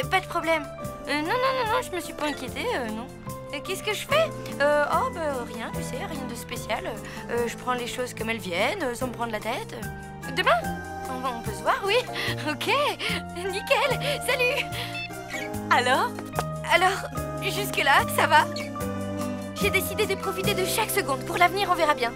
pas de problème. Non, je me suis pas inquiétée, non. Qu'est-ce que je fais? Rien, tu sais, rien de spécial. Je prends les choses comme elles viennent, sans me prendre la tête. Demain? On peut se voir, oui? Ok, nickel, salut! Alors, jusque-là, ça va. J'ai décidé de profiter de chaque seconde. Pour l'avenir, on verra bien.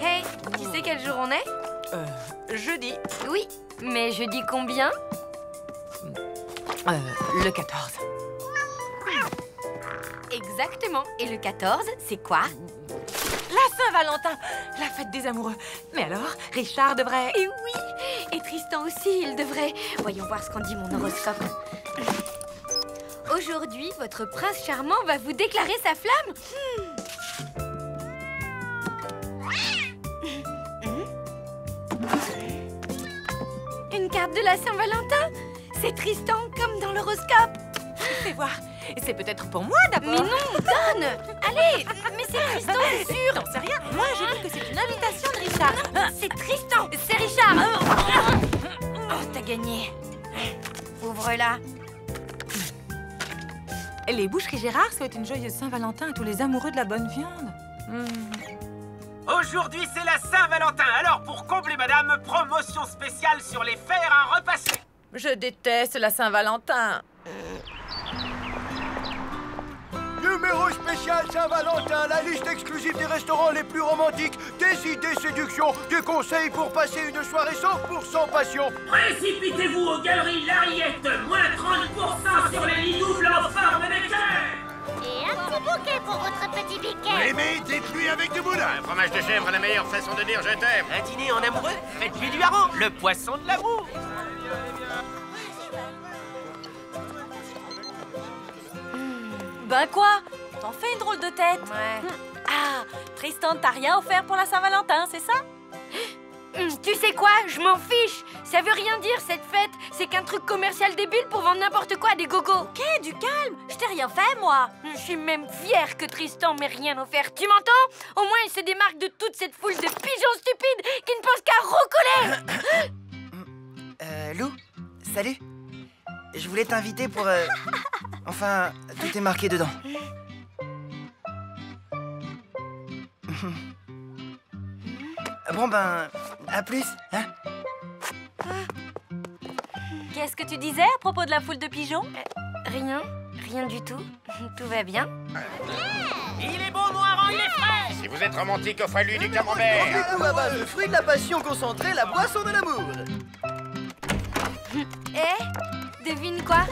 Hey, tu sais quel jour on est? Jeudi. Oui, mais jeudi combien? Le 14. Exactement. Et le 14, c'est quoi? La Saint-Valentin, la fête des amoureux. Mais alors, Richard devrait... Et oui, et Tristan aussi, il devrait. Voyons voir ce qu'en dit mon horoscope. Aujourd'hui, votre prince charmant va vous déclarer sa flamme. Une carte de la Saint-Valentin. C'est Tristan, comme dans l'horoscope. Fais voir. C'est peut-être pour moi d'abord. Mais non, donne. Allez, mais c'est Tristan, c'est sûr. T'en sais rien. Moi, je dis que c'est une invitation de Richard. C'est Tristan, c'est Richard. Oh, t'as gagné. Ouvre-la. Les boucheries Gérard souhaitent une joyeuse Saint-Valentin à tous les amoureux de la bonne viande. Aujourd'hui, c'est la Saint-Valentin. Alors, pour combler madame, promotion spéciale sur les fers à repasser. Je déteste la Saint-Valentin. Numéro spécial Saint-Valentin, la liste exclusive des restaurants les plus romantiques, des idées séduction, des conseils pour passer une soirée 100% passion. Précipitez-vous aux galeries Lariette, moins 30% sur les lits doubles en forme de cœur. Et un petit bouquet pour votre petit biquet. Aimez des pluies avec du boudin. Un fromage de chèvre, la meilleure façon de dire je t'aime. Un dîner en amoureux, faites-lui du hareng, le poisson de l'amour. Ben quoi? T'en fais une drôle de tête. Ouais. Ah, Tristan, t'as rien offert pour la Saint-Valentin, c'est ça? Tu sais quoi? Je m'en fiche. Ça veut rien dire, cette fête. C'est qu'un truc commercial débile pour vendre n'importe quoi à des gogos. Ok, du calme. Je t'ai rien fait, moi. Je suis même fière que Tristan m'ait rien offert. Tu m'entends? Au moins, il se démarque de toute cette foule de pigeons stupides qui ne pensent qu'à recoller. Lou, salut. Je voulais t'inviter pour... Enfin, tout est marqué dedans. Bon ben, à plus, hein? Qu'est-ce que tu disais à propos de la foule de pigeons? Rien du tout. Tout va bien. Il est beau, mon hareng, il est frais. Si vous êtes romantique, offrez-lui du camembert. Rendez-vous à base de fruits de la passion concentrés, la boisson de l'amour. Devine quoi?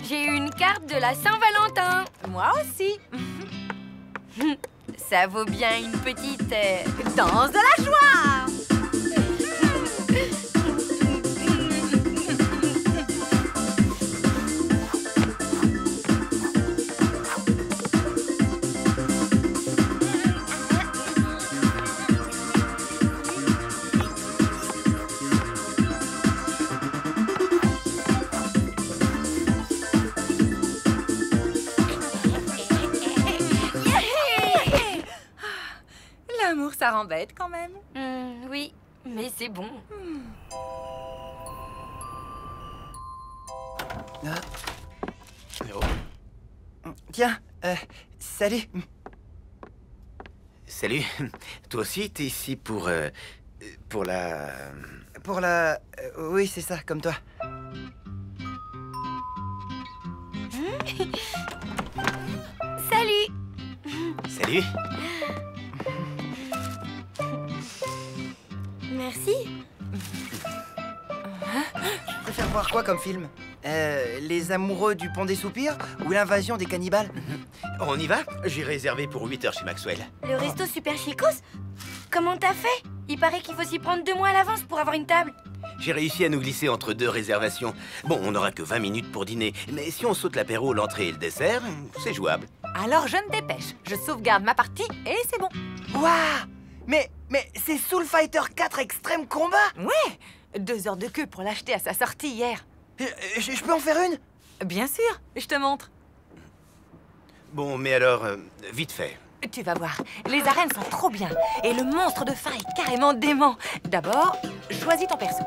J'ai eu une carte de la Saint-Valentin. Moi aussi. Ça vaut bien une petite... danse de la joie. L'amour, ça rend bête quand même. Oui, mais c'est bon. Tiens, salut. Salut. Toi aussi, t'es ici pour la... Pour la... oui, c'est ça, comme toi. Salut. Salut. Merci. Tu préfères voir quoi comme film? Les amoureux du pont des soupirs ou l'invasion des cannibales? On y va? J'ai réservé pour 8 heures chez Maxwell. Le resto Super Chicos? Comment t'as fait? Il paraît qu'il faut s'y prendre 2 mois à l'avance pour avoir une table. J'ai réussi à nous glisser entre 2 réservations. Bon, on n'aura que 20 minutes pour dîner, mais si on saute l'apéro, l'entrée et le dessert, c'est jouable. Alors je me dépêche. Je sauvegarde ma partie et c'est bon. Waouh! Mais c'est Soul Fighter 4 Extreme Combat? Ouais, 2 heures de queue pour l'acheter à sa sortie hier. Je peux en faire une? Bien sûr, je te montre. Bon, mais alors, vite fait. Tu vas voir, les arènes sont trop bien. Et le monstre de fin est carrément dément. D'abord, choisis ton perso.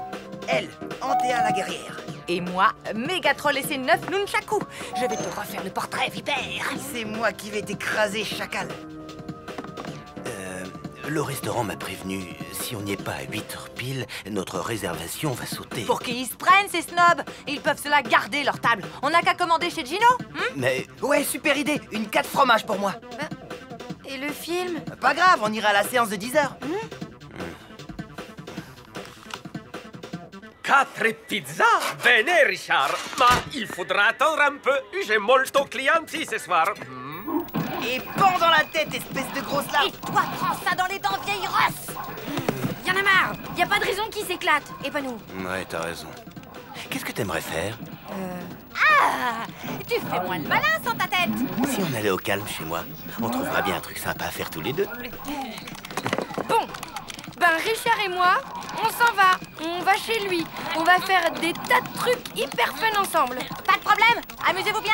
Elle, Antea la guerrière. Et moi, Mégatroll et ses 9 nunchaku. Je vais te refaire le portrait vipère. C'est moi qui vais t'écraser, chacal. Le restaurant m'a prévenu, si on n'y est pas à 8 heures pile, notre réservation va sauter. Pour qu'ils se prennent, ces snobs. Ils peuvent se la garder, leur table. On n'a qu'à commander chez Gino. Mais... Ouais, super idée. Une 4 fromages pour moi. Et le film? Pas grave, on ira à la séance de 10 heures. 4 pizzas? Bene, Richard. Ma il faudra attendre un peu. J'ai molto clienti ce soir. Et pends dans la tête, espèce de grosse larve. Et toi, prends ça dans les dents, vieille rosse. Y'en a marre. Y a pas de raison qu'il s'éclate. Et pas nous. Ouais, t'as raison. Qu'est-ce que t'aimerais faire? Ah, tu fais moins le malin sans ta tête. Si on allait au calme chez moi, on trouvera bien un truc sympa à faire tous les deux. Bon, ben Richard et moi, on s'en va. On va chez lui. On va faire des tas de trucs hyper fun ensemble. Pas de problème. Amusez-vous bien.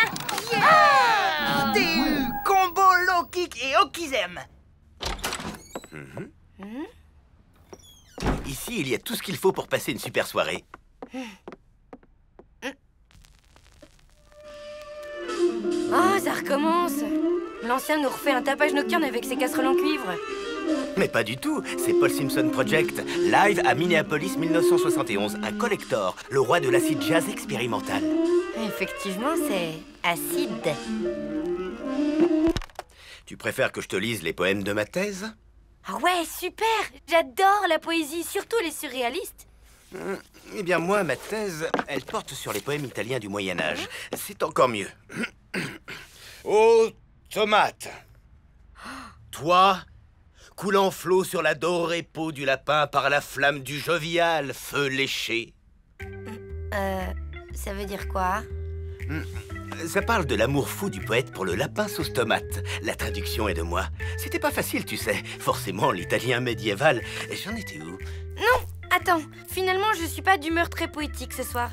DU, combo, low kick et okizem. Ici, il y a tout ce qu'il faut pour passer une super soirée. Oh, ça recommence. L'ancien nous refait un tapage nocturne avec ses casseroles en cuivre. Mais pas du tout, c'est Paul Simpson Project, live à Minneapolis 1971, un collector, le roi de l'acid jazz expérimental. Effectivement, c'est acide. Tu préfères que je te lise les poèmes de ma thèse? Ah ouais, super. J'adore la poésie, surtout les surréalistes. Eh bien, moi, ma thèse, elle porte sur les poèmes italiens du Moyen-Âge. C'est encore mieux. Ô tomate, toi, coulant flot sur la dorée peau du lapin par la flamme du jovial feu léché. Ça veut dire quoi? Ça parle de l'amour fou du poète pour le lapin sauce tomate. La traduction est de moi. C'était pas facile, tu sais. Forcément, l'italien médiéval. J'en étais où? Non, attends. Finalement, je suis pas d'humeur très poétique ce soir.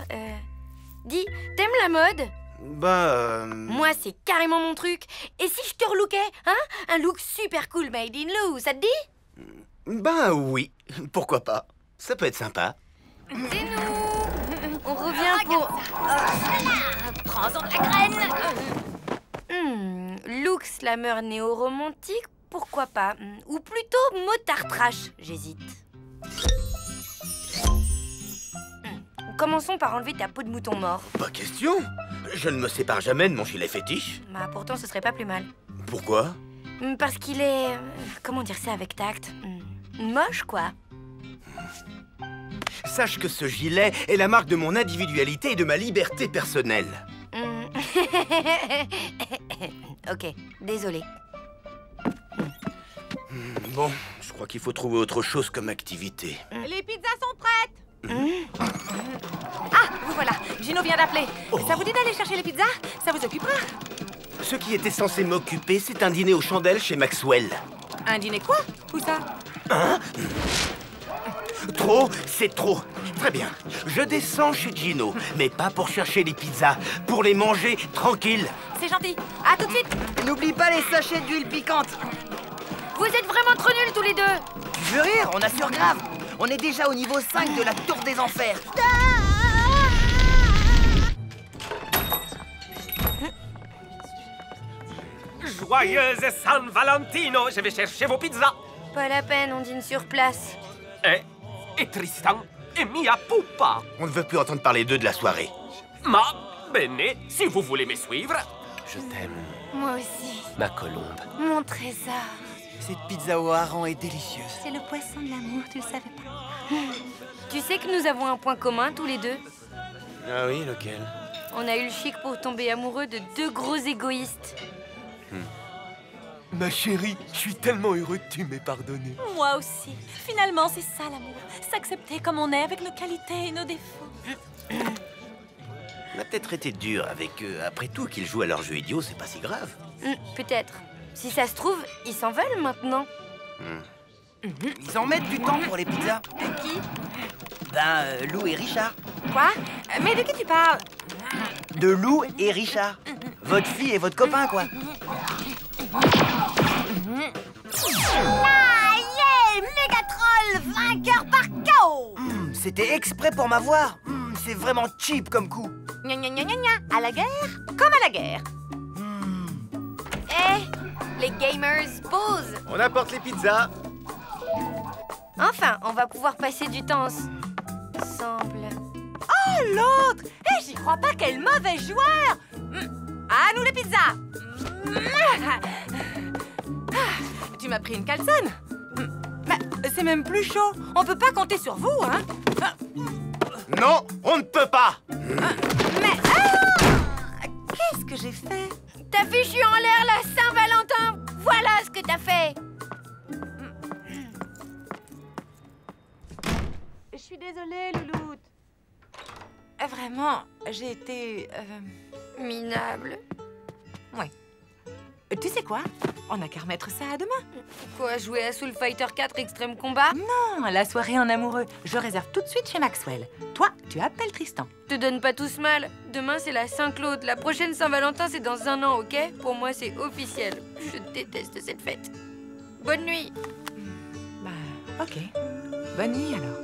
Dis, t'aimes la mode? Moi, c'est carrément mon truc. Et si je te relookais, hein? Un look super cool made in Lou, ça te dit? Ben oui, pourquoi pas. Ça peut être sympa. On revient pour... Prends-en de la graine. Look slammer néo-romantique, pourquoi pas? Ou plutôt motard trash, j'hésite. Commençons par enlever ta peau de mouton mort. Pas question. Je ne me sépare jamais de mon gilet fétiche. Bah pourtant ce serait pas plus mal. Pourquoi? Parce qu'il est... comment dire ça avec tact? Moche, quoi. Sache que ce gilet est la marque de mon individualité et de ma liberté personnelle. Ok, désolé. Bon, je crois qu'il faut trouver autre chose comme activité. Les pizzas sont prêtes. Ah, vous voilà. Gino vient d'appeler. Ça vous dit d'aller chercher les pizzas? Ça vous occupera? Ce qui était censé m'occuper, c'est un dîner aux chandelles chez Maxwell. Un dîner quoi? Où ça? Hein? Trop, c'est trop. Très bien. Je descends chez Gino, mais pas pour chercher les pizzas, pour les manger tranquille. C'est gentil. À tout de suite. N'oublie pas les sachets d'huile piquante. Vous êtes vraiment trop nuls tous les deux. Tu veux rire? On assure grave. On est déjà au niveau 5 de la tour des enfers. Joyeuse San Valentino, je vais chercher vos pizzas. Pas la peine, on dîne sur place. Et Tristan et Mia Pupa. On ne veut plus entendre parler d'eux de la soirée. Ma bene, si vous voulez me suivre. Je t'aime, Moi aussi. ma colombe. Mon trésor. Cette pizza au hareng est délicieuse. C'est le poisson de l'amour, tu le savais pas. Tu sais que nous avons un point commun tous les deux. Ah oui, lequel? On a eu le chic pour tomber amoureux de deux gros égoïstes. Ma chérie, je suis tellement heureux que tu m'aies pardonné. Moi aussi. Finalement, c'est ça l'amour. S'accepter comme on est avec nos qualités et nos défauts. On a peut-être été dur avec eux. Après tout, qu'ils jouent à leur jeu idiot, c'est pas si grave. Peut-être. Si ça se trouve, ils s'en veulent maintenant. Ils en mettent du temps pour les pizzas. De qui? Lou et Richard. Quoi? Mais de qui tu parles? De Lou et Richard. Votre fille et votre copain, quoi. Ah, yeah! Mégatroll, vainqueur par KO! C'était exprès pour m'avoir. C'est vraiment cheap comme coup. Gna gna gna gna gna. À la guerre, comme à la guerre. Les gamers, pause. On apporte les pizzas. Enfin, on va pouvoir passer du temps ensemble. Oh, l'autre! J'y crois pas, quel mauvais joueur! À nous les pizzas! Tu m'as pris une calzone? Mais c'est même plus chaud. On peut pas compter sur vous, hein? Non, on ne peut pas. Mais... qu'est-ce que j'ai fait? T'as fichu en l'air la Saint-Valentin. Voilà ce que t'as fait. Je suis désolée, Louloute. Vraiment, j'ai été... minable. Ouais. Tu sais quoi? On n'a qu'à remettre ça à demain. Quoi, jouer à Soul Fighter 4 Extrême Combat? Non, la soirée en amoureux. Je réserve tout de suite chez Maxwell. Toi, tu appelles Tristan. Te donne pas tous mal. Demain, c'est la Saint-Claude. La prochaine Saint-Valentin, c'est dans 1 an, ok? Pour moi, c'est officiel. Je déteste cette fête. Bonne nuit. Bah, ok. Bonne nuit, alors.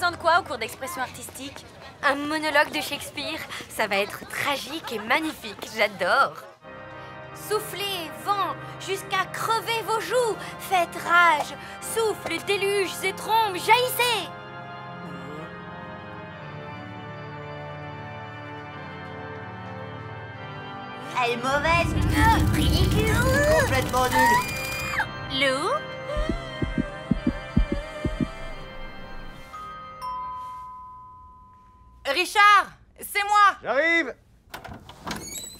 présentes quoi au cours d'expression artistique? Un monologue de Shakespeare. Ça va être tragique et magnifique. J'adore. Soufflez, vent, jusqu'à crever vos joues. Faites rage. Souffle, déluge et trombes, jaillissez. Elle est mauvaise. Ridicule. Complètement nulle. Lou? Richard, c'est moi. J'arrive.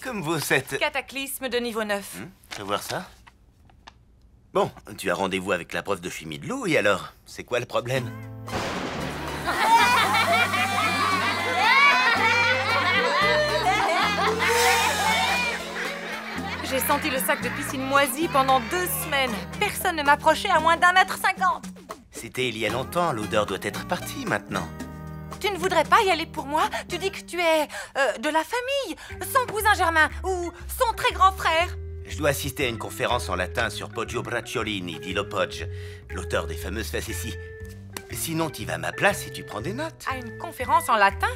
Comme vous êtes... Cataclysme de niveau 9. Je veux voir ça. Bon, tu as rendez-vous avec la prof de chimie de Lou, et alors? C'est quoi le problème? J'ai senti le sac de piscine moisi pendant 2 semaines. Personne ne m'approchait à moins d'1,50 m. C'était il y a longtemps, l'odeur doit être partie maintenant. Tu ne voudrais pas y aller pour moi? Tu dis que tu es de la famille, son cousin germain ou son très grand frère. Je dois assister à une conférence en latin sur Poggio Bracciolini d'Ilo Poggio, l'auteur des fameuses facéties. Sinon, tu vas à ma place et tu prends des notes. À une conférence en latin?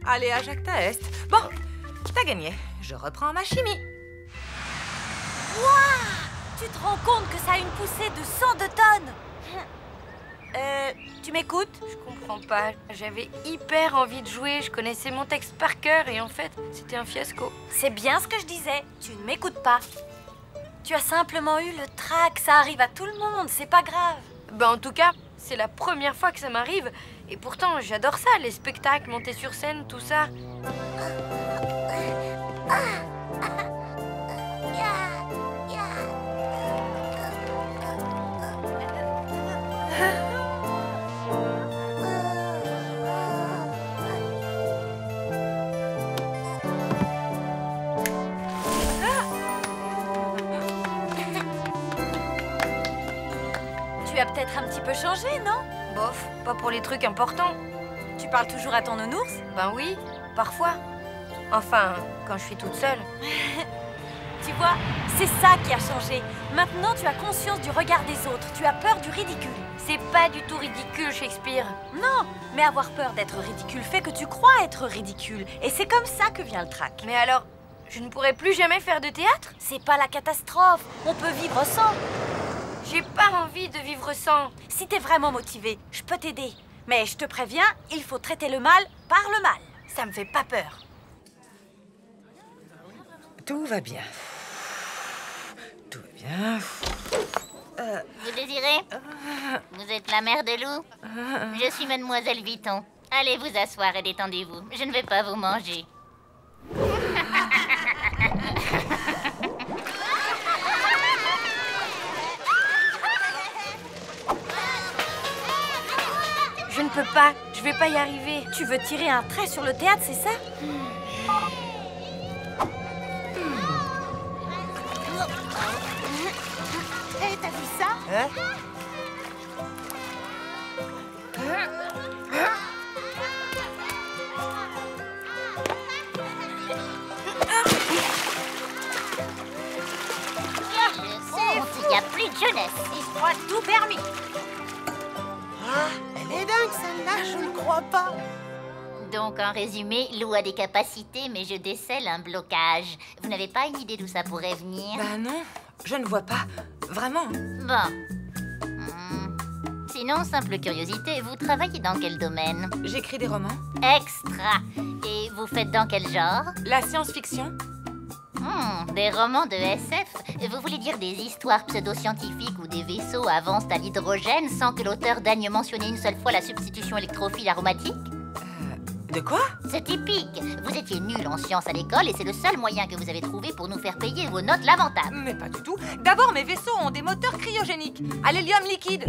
Allez, à Jacta Est. Bon, t'as gagné. Je reprends ma chimie. Waouh! Tu te rends compte que ça a une poussée de 102 tonnes? Tu m'écoutes? Je comprends pas. J'avais hyper envie de jouer. Je connaissais mon texte par cœur et en fait, c'était un fiasco. C'est bien ce que je disais. Tu ne m'écoutes pas. Tu as simplement eu le trac. Ça arrive à tout le monde. C'est pas grave. Bah en tout cas, c'est la première fois que ça m'arrive. Et pourtant, j'adore ça. Les spectacles, monter sur scène, tout ça. Tu as peut-être un petit peu changé, non? Bof, pas pour les trucs importants. Tu parles toujours à ton nounours? Ben oui, parfois. Enfin, quand je suis toute seule. Tu vois, c'est ça qui a changé. Maintenant, tu as conscience du regard des autres. Tu as peur du ridicule. C'est pas du tout ridicule, Shakespeare. Non, mais avoir peur d'être ridicule fait que tu crois être ridicule. Et c'est comme ça que vient le trac. Mais alors, je ne pourrais plus jamais faire de théâtre? C'est pas la catastrophe. On peut vivre sans. J'ai pas envie de vivre sans. Si t'es vraiment motivé, je peux t'aider. Mais je te préviens, il faut traiter le mal par le mal. Ça me fait pas peur. Tout va bien. Tout va bien. Vous désirez? Vous êtes la mère de Lou? Je suis Mademoiselle Vuitton. Allez vous asseoir et détendez-vous. Je ne vais pas vous manger. Je ne peux pas. Je vais pas y arriver. Tu veux tirer un trait sur le théâtre, c'est ça? Hé, t'as vu ça? Hein? Il n'y a plus de jeunesse. Il se croit tout permis. Ah, elle est dingue celle-là, je ne crois pas. Donc, en résumé, Lou a des capacités, mais je décèle un blocage. Vous n'avez pas une idée d'où ça pourrait venir? Bah non, je ne vois pas. Vraiment. Bon. Sinon, simple curiosité, vous travaillez dans quel domaine? J'écris des romans. Extra. Et vous faites dans quel genre? La science-fiction. Des romans de SF? Vous voulez dire des histoires pseudo-scientifiques où des vaisseaux avancent à l'hydrogène sans que l'auteur daigne mentionner une seule fois la substitution électrophile aromatique? De quoi? C'est typique. Vous étiez nul en sciences à l'école et c'est le seul moyen que vous avez trouvé pour nous faire payer vos notes lamentables. Mais pas du tout. D'abord, mes vaisseaux ont des moteurs cryogéniques, à l'hélium liquide.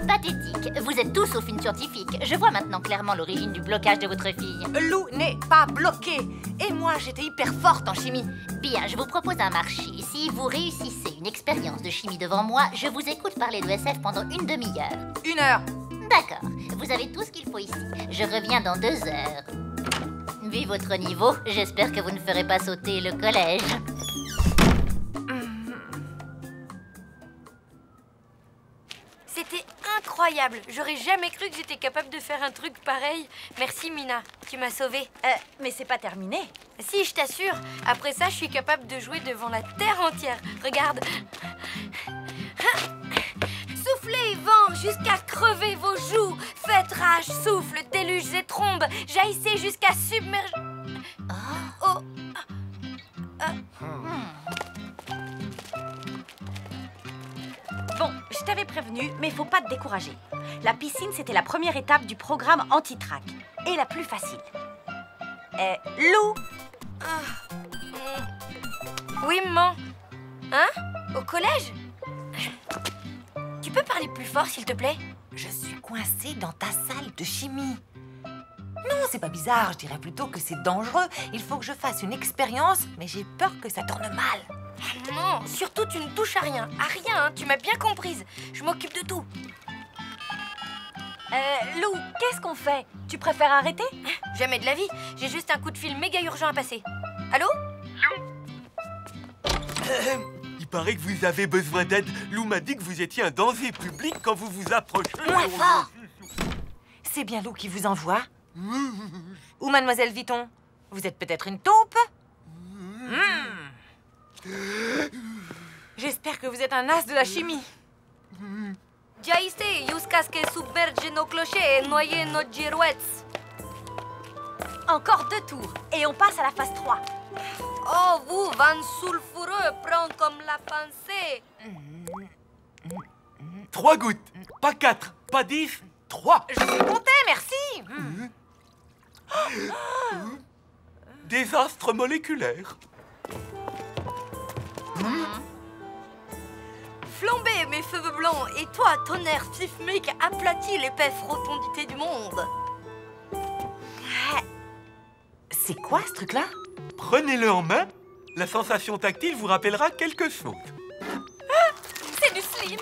Pathétique. Vous êtes tous sauf une scientifique. Je vois maintenant clairement l'origine du blocage de votre fille. Lou n'est pas bloquée. Et moi, j'étais hyper forte en chimie. Bien, je vous propose un marché. Si vous réussissez une expérience de chimie devant moi, je vous écoute parler de SF pendant une demi-heure. 1 heure. D'accord. Vous avez tout ce qu'il faut ici. Je reviens dans 2 heures. Vu votre niveau, j'espère que vous ne ferez pas sauter le collège. incroyable. J'aurais jamais cru que j'étais capable de faire un truc pareil. Merci, Mina. Tu m'as sauvée. Mais c'est pas terminé. Si, je t'assure. Après ça, je suis capable de jouer devant la terre entière. Regarde. Soufflez, vent, jusqu'à crever vos joues. Faites rage, souffle, déluges et trombes. Jaillissez jusqu'à submerger... Oh. Bon, je t'avais prévenu, mais faut pas te décourager. La piscine, c'était la première étape du programme anti-trac. Et la plus facile. Lou. Oui, maman. Hein? Au collège? Tu peux parler plus fort, s'il te plaît? Je suis coincée dans ta salle de chimie. Non, c'est pas bizarre, je dirais plutôt que c'est dangereux. Il faut que je fasse une expérience, mais j'ai peur que ça tourne mal. Non, surtout tu ne touches à rien. À rien, hein, tu m'as bien comprise. Je m'occupe de tout. Lou, qu'est-ce qu'on fait? Tu préfères arrêter? Jamais de la vie. J'ai juste un coup de fil méga urgent à passer. Allô? Il paraît que vous avez besoin d'aide. Lou m'a dit que vous étiez un danger public quand vous vous approchez. Moins fort! C'est bien Lou qui vous envoie? Ou Mademoiselle Vuitton? Vous êtes peut-être une taupe? J'espère que vous êtes un as de la chimie. Jaiste, jusqu'à ce que submerge nos clochers et noyer nos girouettes. Encore 2 tours, et on passe à la phase 3. Oh, vous, vent sulfureux, prends comme la pensée. 3 gouttes, pas 4, pas 10, 3. Je suis contée, merci. Désastre moléculaire. Flambez, mes cheveux blancs, et toi, tonnerre sismique, aplatis l'épaisse rotondité du monde. C'est quoi ce truc-là? Prenez-le en main. La sensation tactile vous rappellera quelque chose. C'est du slim.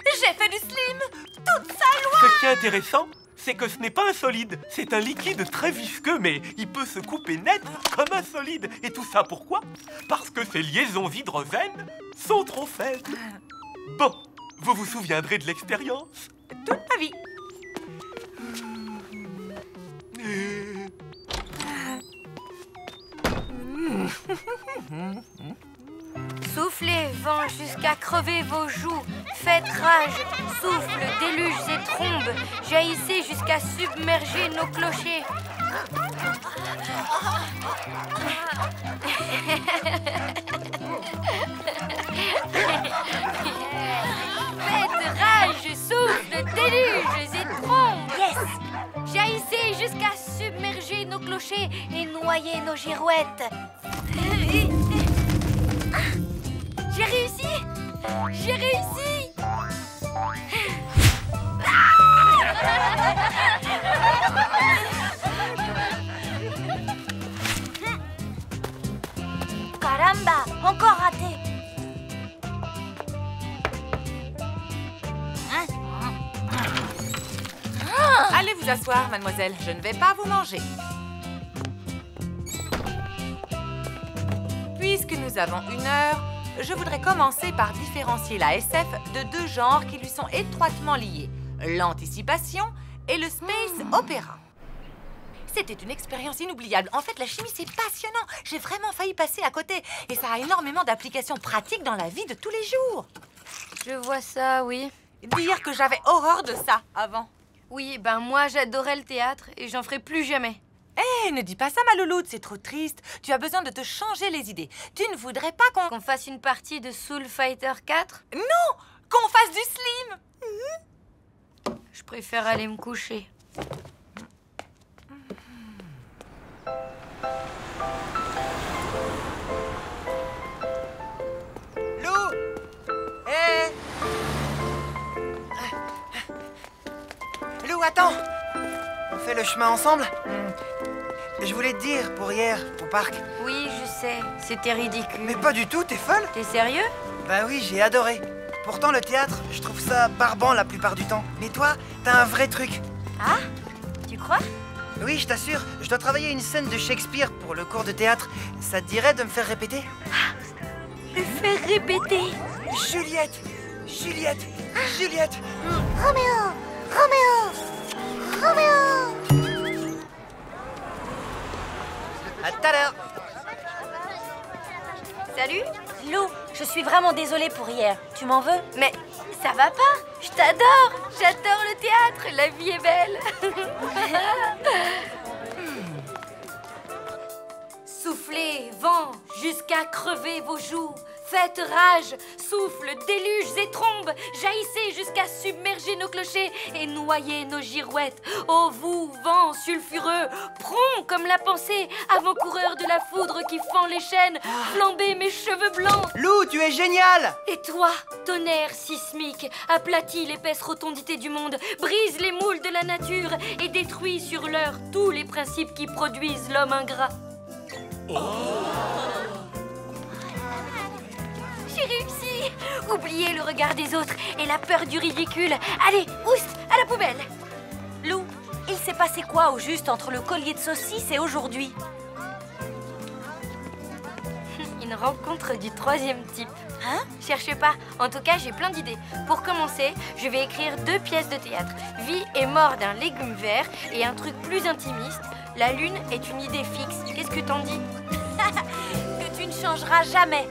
J'ai fait du slim. Toute sa loi. Ce qui est intéressant, c'est que ce n'est pas un solide. C'est un liquide très visqueux, mais il peut se couper net comme un solide. Et tout ça pourquoi? Parce que ces liaisons hydrogènes sont trop faibles. Bon, vous vous souviendrez de l'expérience? Toute ma vie. Soufflez, vent, jusqu'à crever vos joues. Faites rage, souffle, déluges et trombes. Jaillissez jusqu'à submerger nos clochers. Faites rage, souffle, déluges et trombes. Yes. Jaillissez jusqu'à submerger nos clochers et noyer nos girouettes. J'ai réussi! J'ai réussi! Caramba, encore raté. Allez vous asseoir, mademoiselle. Je ne vais pas vous manger. Puisque nous avons 1 heure, je voudrais commencer par différencier la SF de 2 genres qui lui sont étroitement liés, l'anticipation et le space opéra. C'était une expérience inoubliable. En fait, la chimie, c'est passionnant. J'ai vraiment failli passer à côté. Et ça a énormément d'applications pratiques dans la vie de tous les jours. Je vois ça, oui. Dire que j'avais horreur de ça avant. Oui, ben moi, j'adorais le théâtre et j'en ferai plus jamais. Hé, ne dis pas ça, ma louloute, c'est trop triste. Tu as besoin de te changer les idées. Tu ne voudrais pas qu'on fasse une partie de Soul Fighter 4? Non, qu'on fasse du slim. Je préfère aller me coucher. Lou! Hé! Lou, attends! On fait le chemin ensemble? Je voulais te dire, pour hier, au parc. Oui, je sais. C'était ridicule. Mais pas du tout, t'es folle? T'es sérieux? Bah oui, j'ai adoré. Pourtant, le théâtre, je trouve ça barbant la plupart du temps. Mais toi, t'as un vrai truc. Ah? Tu crois? Oui, je t'assure, je dois travailler une scène de Shakespeare pour le cours de théâtre. Ça te dirait de me faire répéter? Me faire répéter? Juliette! Juliette! Juliette! Roméo! Roméo! Roméo! À tout à l'heure. Salut. Lou, je suis vraiment désolée pour hier. Tu m'en veux? Mais ça va pas? Je t'adore. J'adore le théâtre. La vie est belle. Soufflez, vent, jusqu'à crever vos joues. Faites rage, souffle, déluges et trombes. Jaillissez jusqu'à submerger nos clochers et noyer nos girouettes. Ô vous, vent sulfureux, prompt comme la pensée, avant-coureur de la foudre qui fend les chênes, flambez mes cheveux blancs. Lou, tu es génial! Et toi, tonnerre sismique, aplatis l'épaisse rotondité du monde, brise les moules de la nature et détruis sur l'heure tous les principes qui produisent l'homme ingrat. J'ai réussi! Oubliez le regard des autres et la peur du ridicule. Allez, oust, à la poubelle! Lou, il s'est passé quoi au juste entre le collier de saucisse et aujourd'hui? Une rencontre du 3e type. Hein? Cherche pas. En tout cas, j'ai plein d'idées. Pour commencer, je vais écrire 2 pièces de théâtre. Vie et mort d'un légume vert et un truc plus intimiste. La lune est une idée fixe. Qu'est-ce que t'en dis? Que tu ne changeras jamais.